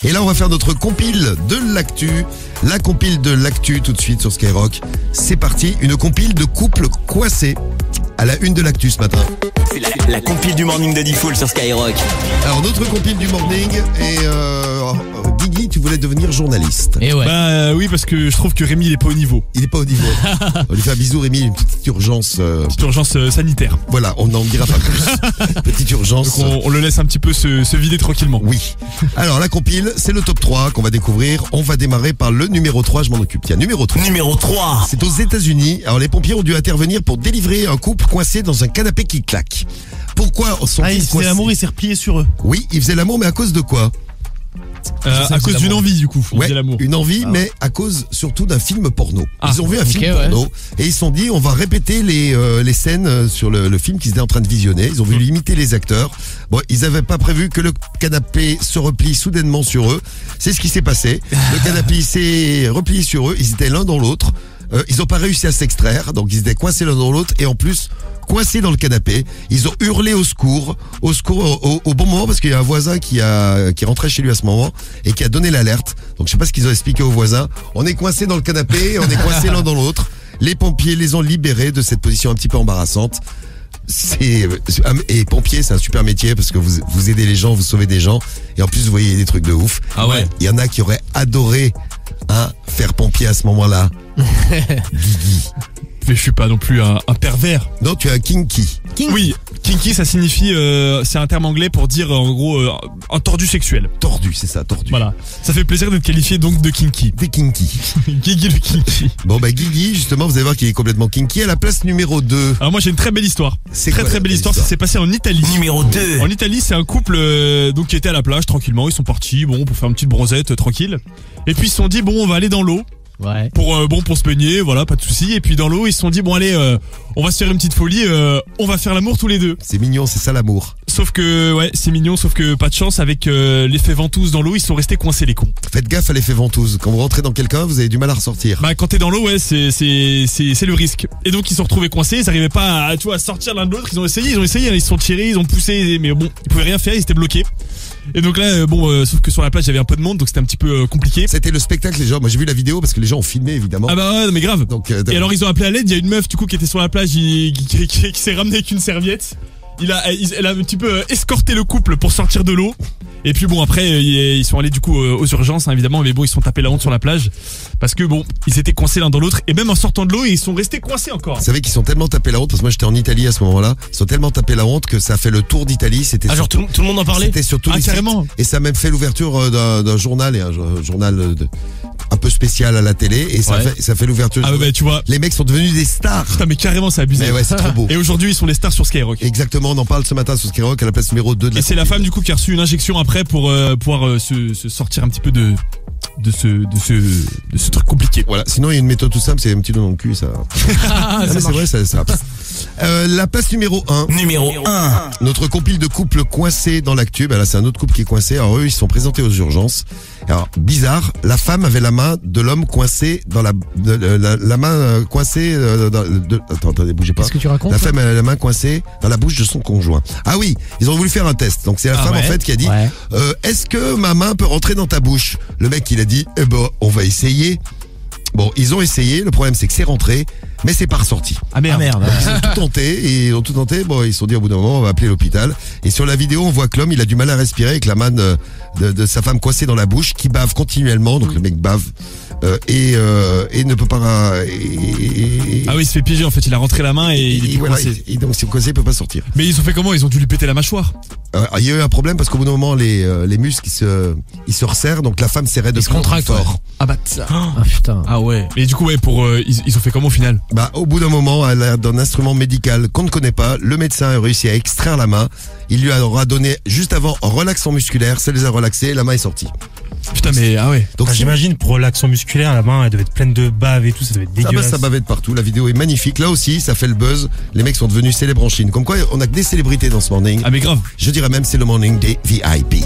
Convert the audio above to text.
Et là, on va faire notre compile de l'actu. La compile de l'actu tout de suite sur Skyrock. C'est parti, une compile de couples coincés à la une de l'actu ce matin. C'est la compile du morning de Diffoul sur Skyrock. Alors, notre compile du morning et Guigui, tu voulais devenir journaliste. Et ouais. Bah oui, parce que je trouve que Rémi il est pas au niveau. Il est pas au niveau. On lui fait un bisou, Rémi, une petite urgence. Petite urgence sanitaire. Voilà, on n'en dira pas plus. Petite urgence. Donc on le laisse un petit peu se vider tranquillement. Oui. Alors, la compile, c'est le top 3 qu'on va découvrir. On va démarrer par le numéro 3, je m'en occupe. Tiens, numéro 3. Numéro 3. C'est aux États-Unis. Alors, les pompiers ont dû intervenir pour délivrer un couple coincé dans un canapé qui claque. Pourquoi sont-ils Il faisait coincés? l'amour, il s'est replié sur eux. Oui, ils faisaient l'amour, mais à cause de quoi? À cause d'une envie du coup. On faisait l'amour. Une envie, mais à cause surtout d'un film porno. Ils ont vu un film ouais. porno et ils se sont dit on va répéter les scènes sur le film qu'ils étaient en train de visionner. Ils ont voulu imiter les acteurs. Bon, ils n'avaient pas prévu que le canapé se replie soudainement sur eux. C'est ce qui s'est passé. Le canapé s'est replié sur eux. Ils étaient l'un dans l'autre. Ils n'ont pas réussi à s'extraire, donc ils étaient coincés l'un dans l'autre et en plus coincés dans le canapé. Ils ont hurlé au secours au bon moment parce qu'il y a un voisin qui rentrait chez lui à ce moment et qui a donné l'alerte. Donc je sais pas ce qu'ils ont expliqué aux voisins. On est coincés dans le canapé, on est coincés l'un dans l'autre. Les pompiers les ont libérés de cette position un petit peu embarrassante. Et pompier, c'est un super métier parce que vous aidez les gens, vous sauvez des gens et en plus vous voyez des trucs de ouf. Ah ouais. Il y en a qui auraient adoré faire pompier à ce moment-là. Guigui. Mais je suis pas non plus un pervers. Non, tu es un kinky. Oui, kinky ça signifie, c'est un terme anglais pour dire en gros un tordu sexuel. Tordu, c'est ça, tordu. Voilà. Ça fait plaisir d'être qualifié donc de kinky. Des kinky. Guigui le kinky. Bon bah Guigui, justement, vous allez voir qu'il est complètement kinky. À la place numéro 2. Alors moi j'ai une très belle histoire. C'est Très quoi, très la belle belle histoire. Ça histoire s'est passé en Italie. Numéro 2. En Italie, c'est un couple donc qui était à la plage tranquillement. Ils sont partis pour faire une petite bronzette tranquille. Et puis ils se sont dit on va aller dans l'eau. Ouais. Pour se baigner, voilà, pas de souci. Et puis dans l'eau, ils se sont dit allez, on va se faire une petite folie, on va faire l'amour tous les deux. C'est mignon, c'est ça l'amour. Sauf que c'est mignon, sauf que pas de chance avec l'effet ventouse dans l'eau, ils sont restés coincés les cons. Faites gaffe à l'effet ventouse. Quand vous rentrez dans quelqu'un, vous avez du mal à ressortir. Bah quand t'es dans l'eau, c'est le risque. Et donc ils se sont retrouvés coincés, ils arrivaient pas à sortir l'un de l'autre. Ils ont essayé, ils se sont tirés, ils ont poussé, mais bon, ils pouvaient rien faire, ils étaient bloqués. Et donc là, sauf que sur la plage, il y avait un peu de monde, donc c'était un petit peu compliqué. C'était le spectacle, les gens. Moi j'ai vu la vidéo parce que les gens ont filmé évidemment. Ah bah ouais, mais grave. Donc, et alors ils ont appelé à l'aide, il y a une meuf du coup qui était sur la plage, qui s'est ramenée avec une serviette. Elle a un petit peu escorté le couple pour sortir de l'eau. Et puis après ils sont allés du coup aux urgences évidemment, mais ils sont tapés la honte sur la plage parce que ils étaient coincés l'un dans l'autre et même en sortant de l'eau ils sont restés coincés encore. Vous savez qu'ils sont tellement tapés la honte parce que moi j'étais en Italie à ce moment-là. Ils sont tellement tapés la honte que ça a fait le tour d'Italie. C'était genre tout le monde en parlait. C'était surtout carrément. Et ça a même fait l'ouverture d'un journal et un journal un peu spécial à la télé et ça fait l'ouverture. Ah bah tu vois. Les mecs sont devenus des stars. Putain mais carrément c'est abusé. Mais ouais, c'est trop beau. Et aujourd'hui ils sont les stars sur Skyrock. Exactement, on en parle ce matin sur Skyrock à la place numéro 2 de la. Et c'est la femme du coup qui a reçu une injection après pour pouvoir se sortir un petit peu de ce truc compliqué. Voilà, sinon il y a une méthode tout simple, c'est un petit doigt dans le cul, ça. C'est vrai, ça. La place numéro 1. Numéro 1. Notre compile de couples coincés dans l'actu. Là, c'est un autre couple qui est coincé. Alors eux, ils sont présentés aux urgences. Alors, bizarre, la femme avait la main de l'homme coincée dans la main coincée attendez, bougez pas. Qu'est-ce que tu racontes? La femme avait la main coincée dans la bouche de son conjoint. Ah oui, ils ont voulu faire un test. Donc c'est la femme en fait qui a dit est-ce que ma main peut rentrer dans ta bouche? Le mec il a dit on va essayer. Bon, ils ont essayé, le problème c'est que c'est rentré, mais c'est pas ressorti. Ah merde. Ils ont tout tenté, ils se sont dit au bout d'un moment on va appeler l'hôpital. Et sur la vidéo on voit que l'homme il a du mal à respirer avec la main de sa femme coincée dans la bouche, qui bave continuellement, donc le mec bave et ne peut pas... Ah oui, il se fait piéger en fait, il a rentré la main et il est coincé. Et donc c'est coincé, il peut pas sortir. Mais ils ont fait comment? Ils ont dû lui péter la mâchoire. Il y a eu un problème parce qu'au bout d'un moment les muscles ils se resserrent, donc la femme serrait de plus en plus fort. Ah bah ça. Ah putain. Ah ouais. Et du coup ils ont fait comment au final? Au bout d'un moment, à l'aide d'un instrument médical qu'on ne connaît pas, le médecin a réussi à extraire la main. Il lui aura donné juste avant un relaxant musculaire, ça les a relaxés, la main est sortie. Putain mais ah ouais. Donc j'imagine pour relaxant musculaire, la main elle devait être pleine de bave et tout, ça devait être dégueulasse. Ça bavait de partout, la vidéo est magnifique. Là aussi, ça fait le buzz. Les mecs sont devenus célèbres en Chine. Comme quoi, on a que des célébrités dans ce morning. Ah mais grave. Je dirais même c'est le morning des VIP.